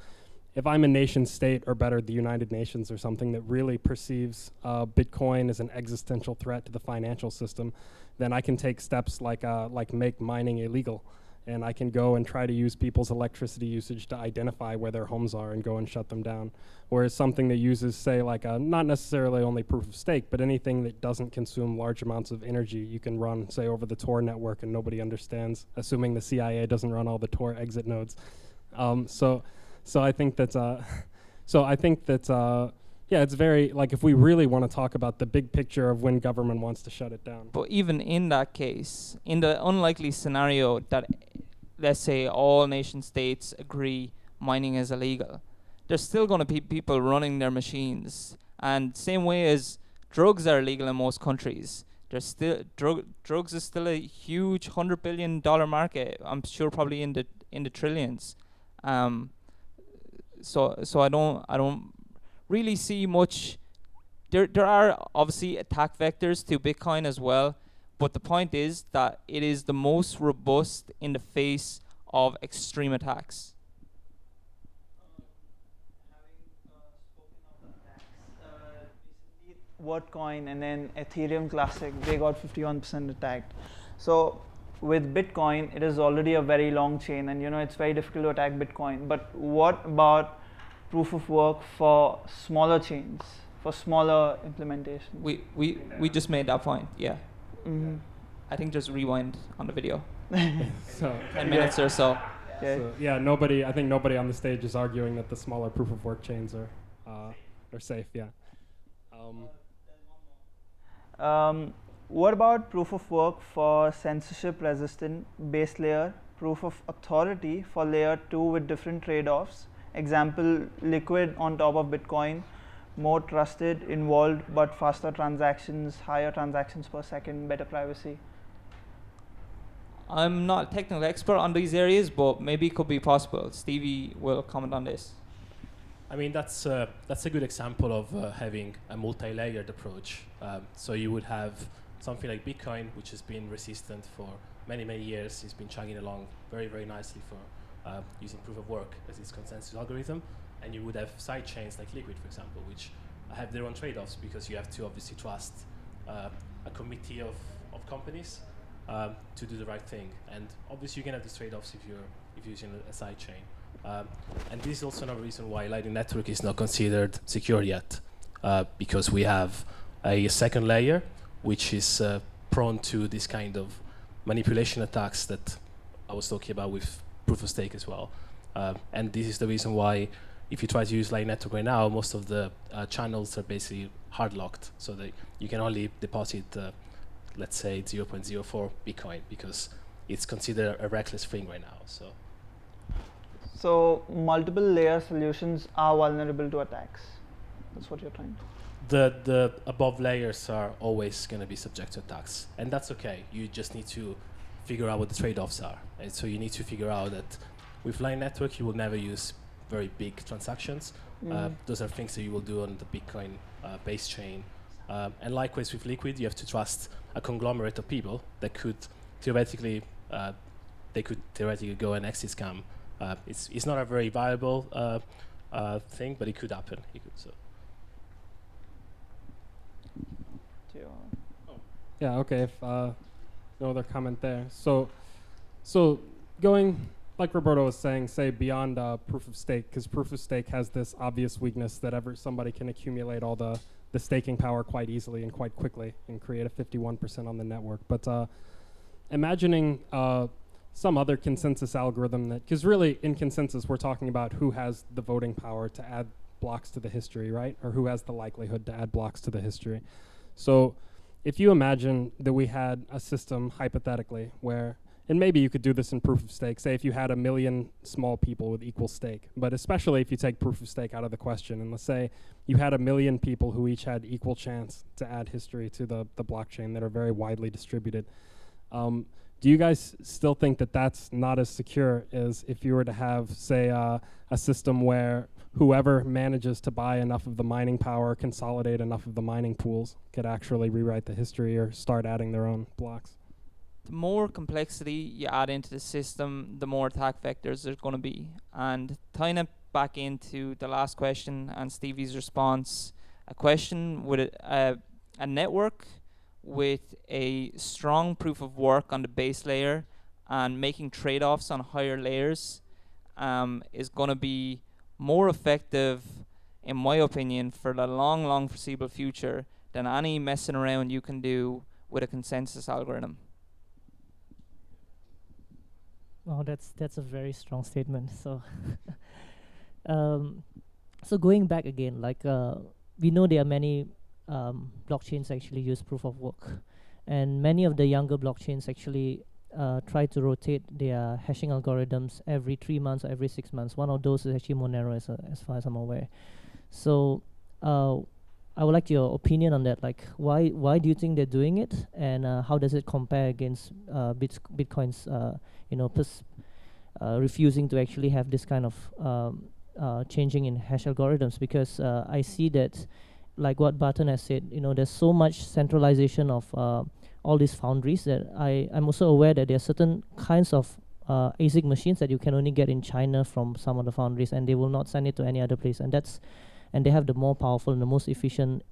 if I'm a nation state, or better, the United Nations or something that really perceives Bitcoin as an existential threat to the financial system, then I can take steps like make mining illegal. And I can go and try to use people's electricity usage to identify where their homes are and go and shut them down. Whereas something that uses, say, like not necessarily only proof of stake, but anything that doesn't consume large amounts of energy, you can run, say, over the Tor network and nobody understands, assuming the CIA doesn't run all the Tor exit nodes. So I think that's yeah, it's very, like, if we really want to talk about the big picture of when government wants to shut it down. But even in that case, in the unlikely scenario that, let's say, all nation states agree mining is illegal, there's still going to be people running their machines. And same way as drugs are illegal in most countries, there's still drugs is still a huge $100 billion market. I'm sure probably in the trillions. So I don't really see much. There are obviously attack vectors to Bitcoin as well, but the point is that it is the most robust in the face of extreme attacks. WorldCoin and then Ethereum Classic, they got 51% attacked. So with Bitcoin, it is already a very long chain, and it's very difficult to attack Bitcoin. But what about proof of work for smaller chains, for smaller implementations? We just made that point, yeah. Mm-hmm. I think just rewind on the video. So 10 minutes or so. Yeah. So, yeah, I think nobody on the stage is arguing that the smaller proof of work chains are safe, yeah. What about proof of work for censorship resistant base layer, proof of authority for layer 2 with different trade-offs? Example, Liquid on top of Bitcoin, more trusted, involved, but faster transactions, higher transactions per second, better privacy. I'm not a technical expert on these areas, but maybe it could be possible. Stevie will comment on this. I mean, that's a good example of having a multi-layered approach. So you would have something like Bitcoin, which has been resistant for many, many years. It's been chugging along very, very nicely for using proof of work as its consensus algorithm. And you would have side chains like Liquid, for example, which have their own trade-offs, because you have to obviously trust a committee of companies to do the right thing. And obviously you can have these trade-offs if you're using a side chain. And this is also another reason why Lightning Network is not considered secure yet, because we have a second layer which is prone to this kind of manipulation attacks that I was talking about with proof of stake as well. And this is the reason why, if you try to use Lightning Network right now, most of the channels are basically hard locked, so that you can only deposit, let's say, 0.04 Bitcoin, because it's considered a reckless thing right now. So multiple layer solutions are vulnerable to attacks. That's what you're trying to. The above layers are always going to be subject to attacks, and that's okay. You just need to figure out what the trade-offs are. And so you need to figure out that with Lightning Network, you will never use very big transactions. Those are things that you will do on the Bitcoin base chain. And likewise with Liquid, you have to trust a conglomerate of people that could theoretically go and exit scam. It's not a very viable thing, but it could happen. Yeah, okay, if no other comment there. So going, like Roberto was saying, say beyond proof of stake, because proof of stake has this obvious weakness that somebody can accumulate all the staking power quite easily and quite quickly and create a 51% on the network. But imagining some other consensus algorithm that, because really in consensus we're talking about who has the voting power to add blocks to the history, right? Or who has the likelihood to add blocks to the history. So if you imagine that we had a system, hypothetically, where, and maybe you could do this in proof of stake, say if you had 1 million small people with equal stake, but especially if you take proof of stake out of the question, and let's say you had 1 million people who each had equal chance to add history to the blockchain that are very widely distributed. Do you guys still think that that's not as secure as if you were to have, say, a system where whoever manages to buy enough of the mining power, consolidate enough of the mining pools, could actually rewrite the history or start adding their own blocks? The more complexity you add into the system, the more attack vectors there's going to be. And tying it back into the last question and Stevie's response, a question with a network with a strong proof of work on the base layer and making trade-offs on higher layers is going to be more effective, in my opinion, for the long foreseeable future than any messing around you can do with a consensus algorithm. Wow, that's a very strong statement. So, so going back again, like we know there are many blockchains actually use proof of work, and many of the younger blockchains actually try to rotate their hashing algorithms every 3 months or every 6 months. One of those is actually Monero, as far as I'm aware. So I would like your opinion on that. Like, why do you think they're doing it, and how does it compare against Bitcoin's refusing to actually have this kind of changing in hash algorithms? Because I see that, like what Barton has said, there's so much centralization of all these foundries that I'm also aware that there are certain kinds of ASIC machines that you can only get in China from some of the foundries, and they will not send it to any other place. And they have the more powerful and the most efficient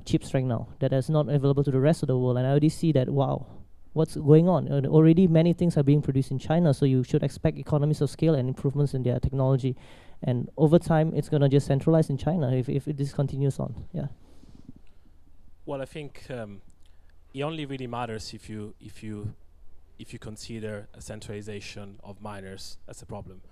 chips right now that is not available to the rest of the world. And I already see that, wow, what's going on? Already many things are being produced in China, so you should expect economies of scale and improvements in their technology. And over time, it's going to just centralize in China if this continues on. Yeah. Well, I think it only really matters if you consider a centralization of miners as a problem.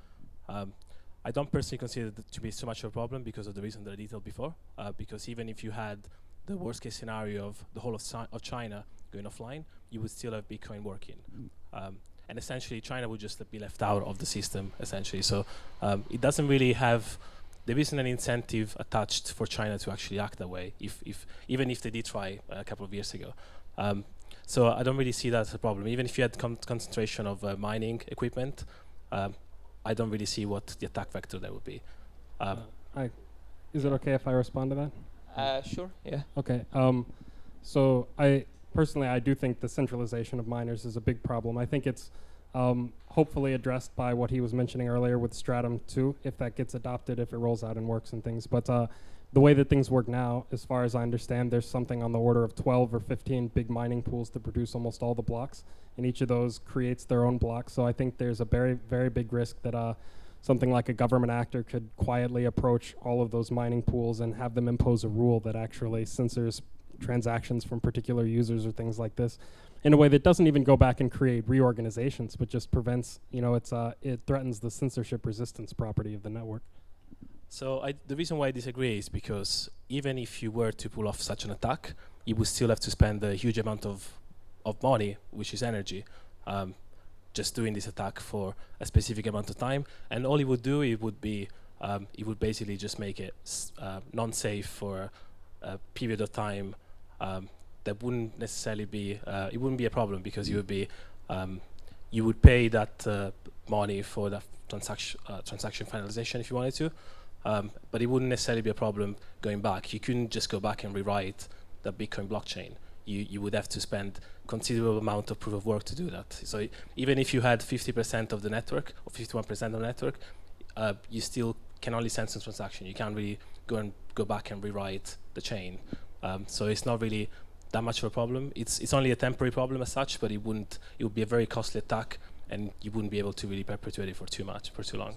I don't personally consider it to be so much of a problem because of the reason that I detailed before. Because even if you had the worst case scenario of the whole of China going offline, you would still have Bitcoin working. And essentially, China would just be left out of the system, essentially. So it doesn't really have, there isn't an incentive attached for China to actually act that way, even if they did try a couple of years ago. So I don't really see that as a problem. Even if you had concentration of mining equipment, I don't really see what the attack vector there would be. Is it okay if I respond to that? Sure, yeah. Okay. So I do think the centralization of miners is a big problem. I think it's hopefully addressed by what he was mentioning earlier with Stratum 2, if that gets adopted, if it rolls out and works and things. But the way that things work now, as far as I understand, there's something on the order of 12 or 15 big mining pools to produce almost all the blocks, and each of those creates their own block. So I think there's a very, very big risk that something like a government actor could quietly approach all of those mining pools and have them impose a rule that actually censors transactions from particular users or things like this in a way that doesn't even go back and create reorganizations, but just prevents, it threatens the censorship resistance property of the network. So the reason why I disagree is because even if you were to pull off such an attack, you would still have to spend a huge amount of money, which is energy, just doing this attack for a specific amount of time. And all it would do, it would basically just make it non-safe for a period of time that wouldn't necessarily be, it wouldn't be a problem because you would pay that money for the transaction finalization if you wanted to. But it wouldn't necessarily be a problem going back. You couldn't just go back and rewrite the Bitcoin blockchain. You would have to spend considerable amount of proof of work to do that. So even if you had 50% of the network or 51% of the network, you still can only censor transaction. You can't really go back and rewrite the chain. So it's not really that much of a problem. It's only a temporary problem as such, but it would be a very costly attack, and you wouldn't be able to really perpetuate it for too long.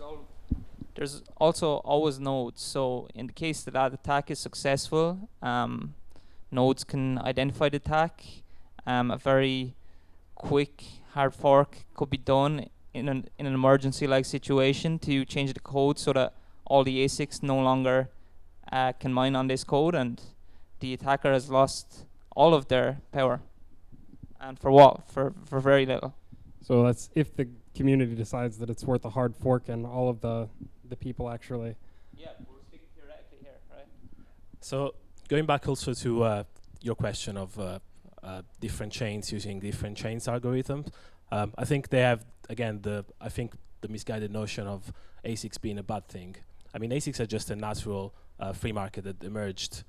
There's also always nodes. So in the case that attack is successful, nodes can identify the attack. A very quick hard fork could be done in an emergency-like situation to change the code so that all the ASICs no longer can mine on this code, and the attacker has lost all of their power. And for what? For very little. So that's if the community decides that it's worth a hard fork and all of the people actually. Yeah, we're speaking theoretically here, right? So going back also to your question of different chains using different chains algorithms. I think they have, again, I think the misguided notion of ASICs being a bad thing. I mean, ASICs are just a natural free market that emerged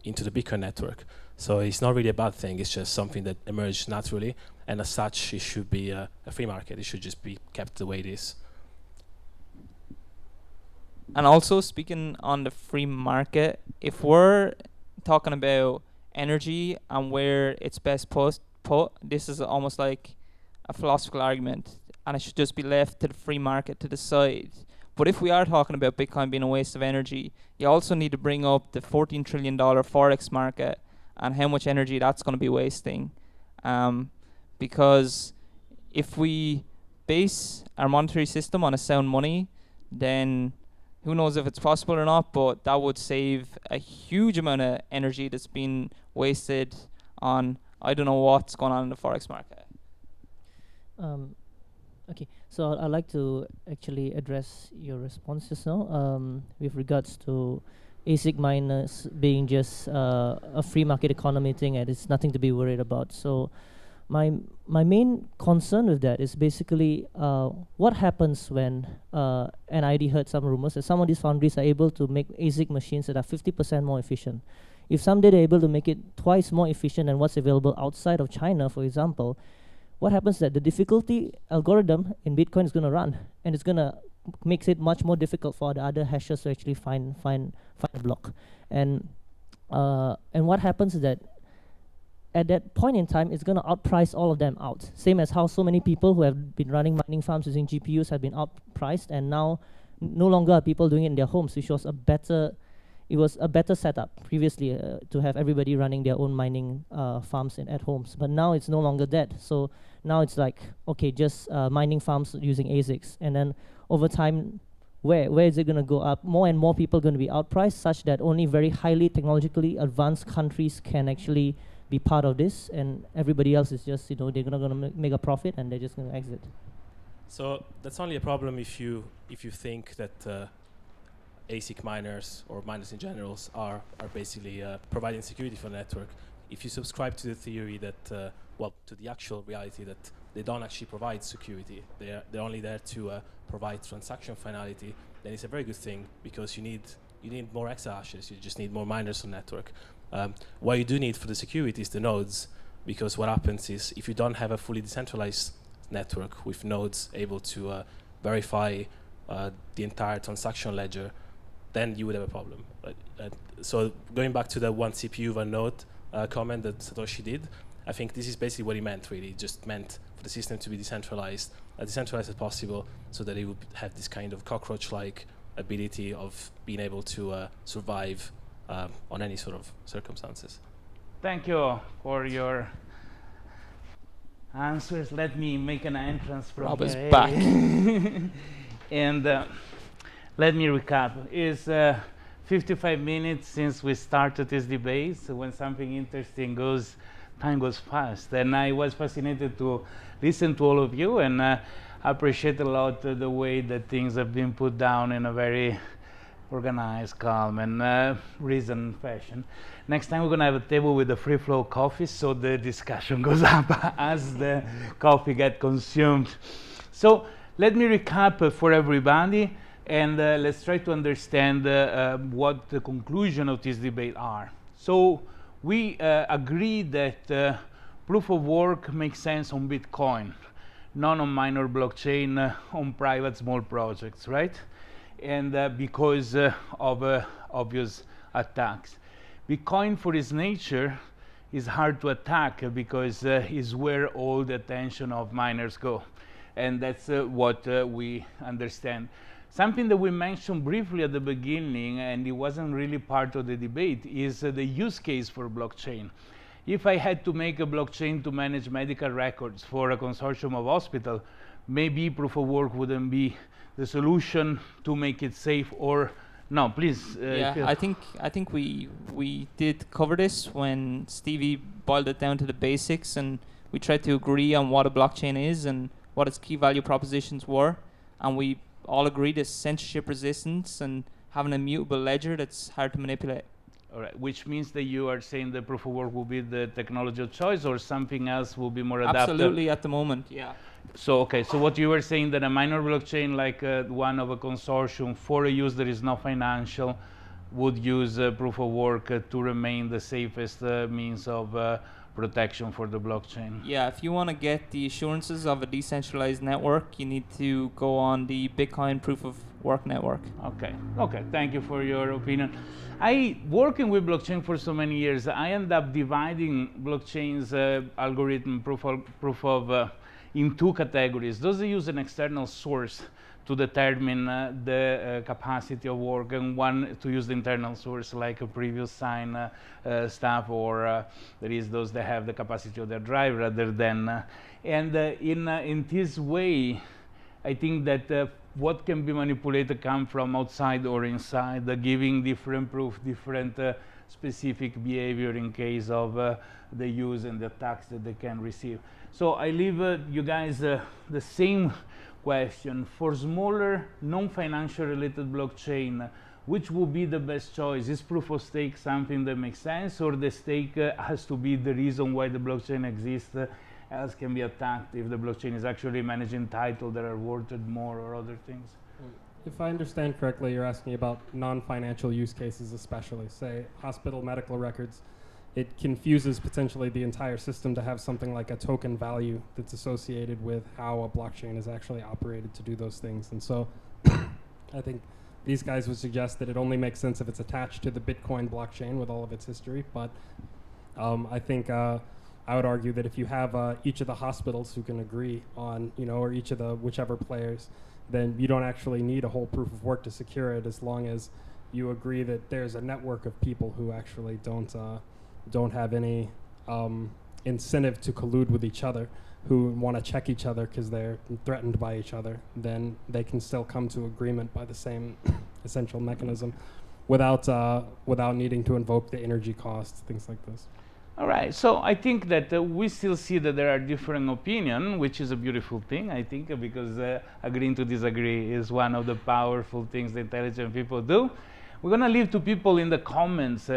into the Bitcoin network. So it's not really a bad thing, it's just something that emerged naturally, and as such, it should be a free market. It should just be kept the way it is. And also, speaking on the free market, if we're talking about energy and where it's best put, this is almost like a philosophical argument, and it should just be left to the free market to decide. But if we are talking about Bitcoin being a waste of energy, you also need to bring up the $14 trillion Forex market and how much energy that's going to be wasting. Because if we base our monetary system on a sound money, then who knows if it's possible or not, but that would save a huge amount of energy that's been wasted on, I don't know what's going on in the Forex market. Okay, so I'd like to actually address your response just now with regards to ASIC miners being just a free market economy thing and it's nothing to be worried about. So my main concern with that is basically what happens when, and I already heard some rumors that some of these foundries are able to make ASIC machines that are 50% more efficient. If someday they're able to make it twice more efficient than what's available outside of China, for example, what happens is that the difficulty algorithm in Bitcoin is going to run, and it's going to makes it much more difficult for the other hashers to actually find a block. And what happens is that at that point in time, it's going to outprice all of them out. Same as how so many people who have been running mining farms using GPUs have been outpriced, and now no longer are people doing it in their homes, which was a better setup previously to have everybody running their own mining farms at homes. But now it's no longer that. So now it's like, okay, just mining farms using ASICs. And then over time, where is it going to go up? More and more people are going to be outpriced, such that only very highly technologically advanced countries can actually be part of this, and everybody else is just, they're not going to make a profit and they're just going to exit. So that's only a problem if you think that ASIC miners or miners in general are basically providing security for the network. If you subscribe to the theory that, to the actual reality that they don't actually provide security, they're only there to provide transaction finality, then it's a very good thing, because you need more exahashes, you just need more miners on the network. What you do need for the security is the nodes, because what happens is if you don't have a fully decentralized network with nodes able to verify the entire transaction ledger, then you would have a problem. So going back to the one CPU, one node comment that Satoshi did, I think this is basically what he meant, really. He just meant for the system to be decentralized, as decentralized as possible, so that it would have this kind of cockroach-like ability of being able to survive on any sort of circumstances. Thank you for your answers. Let me make an entrance from Rob is here. back. And let me recap. It's 55 minutes since we started this debate. So when something interesting goes, time goes fast. And I was fascinated to listen to all of you, and I appreciate a lot the way that things have been put down in a very organized, calm, and reasoned fashion. Next time we're going to have a table with a free flow of coffee, so the discussion goes up as the coffee gets consumed. So let me recap for everybody, and let's try to understand what the conclusion of this debate are. So we agree that proof of work makes sense on Bitcoin, not on minor blockchain, on private small projects, right? And because of obvious attacks. Bitcoin, for its nature, is hard to attack because it's where all the attention of miners go. And that's what we understand. Something that we mentioned briefly at the beginning, and it wasn't really part of the debate, is the use case for blockchain. If I had to make a blockchain to manage medical records for a consortium of hospitals, maybe proof of work wouldn't be the solution to make it safe. Or no, please. Yeah, I think we did cover this when Stevie boiled it down to the basics, and we tried to agree on what a blockchain is and what its key value propositions were, and we all agreed it's censorship resistance and having a mutable ledger that's hard to manipulate. All right, which means that you are saying the proof of work will be the technology of choice, or something else will be more adapted? Absolutely, at the moment, yeah. So, okay, so what you were saying, that a minor blockchain like one of a consortium for a use that is not financial would use proof of work to remain the safest means of protection for the blockchain. Yeah, if you want to get the assurances of a decentralized network, you need to go on the Bitcoin proof of work network. Okay, okay, thank you for your opinion. Working with blockchain for so many years, I end up dividing blockchain's algorithm proof of in two categories. Those that use an external source to determine the capacity of work, and one to use the internal source like a previous sign stuff, or there is those that have the capacity of their drive rather than. In this way, I think that what can be manipulated come from outside or inside, giving different proof, different specific behavior in case of the use and the attacks that they can receive. So I leave you guys the same question. For smaller, non-financial related blockchain, which would be the best choice? Is proof of stake something that makes sense, or the stake has to be the reason why the blockchain exists, else can be attacked if the blockchain is actually managing title that are worth more or other things? If I understand correctly, you're asking about non-financial use cases, especially, say, hospital medical records. It confuses potentially the entire system to have something like a token value that's associated with how a blockchain is actually operated to do those things. And so I think these guys would suggest that it only makes sense if it's attached to the Bitcoin blockchain with all of its history. But I think I would argue that if you have each of the hospitals who can agree on, or each of the whichever players, then you don't actually need a whole proof of work to secure it, as long as you agree that there's a network of people who actually don't have any incentive to collude with each other, who want to check each other because they're threatened by each other. Then they can still come to agreement by the same essential mechanism without needing to invoke the energy costs, things like this. All right, so I think that we still see that there are different opinions, which is a beautiful thing, I think, because agreeing to disagree is one of the powerful things that intelligent people do. We're going to leave to people in the comments.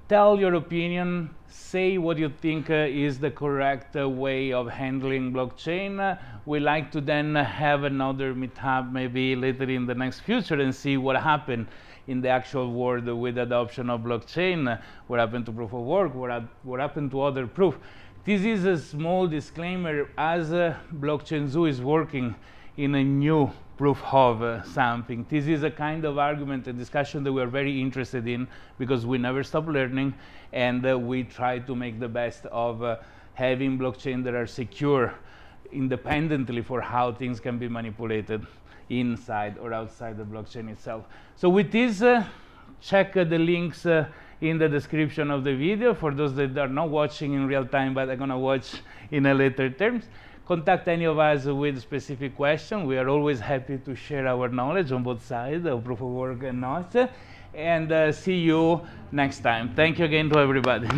Tell your opinion, say what you think is the correct way of handling blockchain. We like to then have another meetup maybe later in the next future and see what happened in the actual world with adoption of blockchain, what happened to proof of work, what happened to other proof. This is a small disclaimer, as Blockchain Zoo is working in a new proof of something. This is a kind of argument and discussion that we are very interested in, because we never stop learning, and we try to make the best of having blockchain that are secure independently for how things can be manipulated inside or outside the blockchain itself. So with this, check the links in the description of the video for those that are not watching in real time but are going to watch in a later terms. Contact any of us with specific question. We are always happy to share our knowledge on both sides of proof of work and not. And see you next time. Thank you again to everybody.